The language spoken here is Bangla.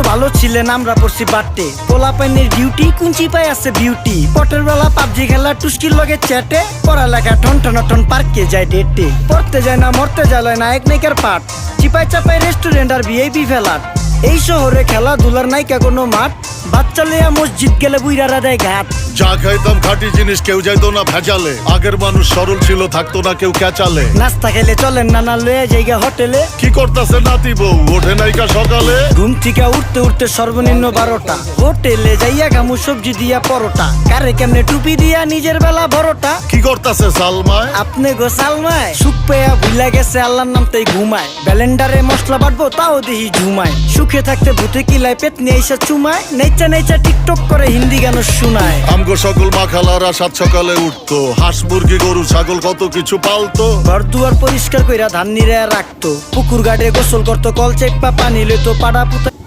তো ভালো ছিলেন আমরা পড়ছি বাটে পোলাপাইনের ডিউটি কুঞ্চি পাই আছে বিউটি পটের বেলা পাবজি খেলা টুস্কির লগে চ্যাটে পড়ালেখা টন টন পার্কে যায় ডেটে পড়তে যায় না মরতে যায় নায়ক নায়িকার পাঠ চিপাই চাপাই রেস্টুরেন্ট আর ভিআইপি ফেলার এই শহরে খেলাধুলার নায়িকা কোনো মাঠ বাচ্চা লইয়া মসজিদ গেলে বুইরারা দেয় ঘাট চা খাইতাম খাঁটি জিনিস কেউ যাইতো না ভেজালে আগের মানুষ সরল ছিল থাকতো না কেউ ক্যাচালে নাস্তা খেলে চলেন নানা লইয়া জায়গা হোটেলে কি করতেছে নাতি বউ ওঠে নাইকা সকালে ঘুম থেকে উঠতে উঠতে সর্বনিম্ন 12টা হোটেলে যাইয়া গামু সবজি দিয়া পরোটা কারে কেমনে টুপি দিয়া নিজের বেলা বড়টা কি করতেছে সালমায় আপনি গো সালমায় সুখ পেয়া ভুলা গেছে আল্লাহর নাম তাই ঘুমায় ব্যালেন্ডারে মশলা বাটবো তাও দেখি ঝুমায় সুখে থাকতে ভূতে কিলায় পেট নিয়ে এসে চুমায় নেচা নেচা টিকটক করে হিন্দি গান শোনায় আমগো সকল মাখালারা সাত সকালে উঠতো হাঁস মুরগি গরু ছাগল কত কিছু পালতো ঘর দুয়ার পরিষ্কার কইরা ধান নিরে রাখতো পুকুর গাড়ে গোসল করতো কল চেপা পানি লইতো পাড়া পুতা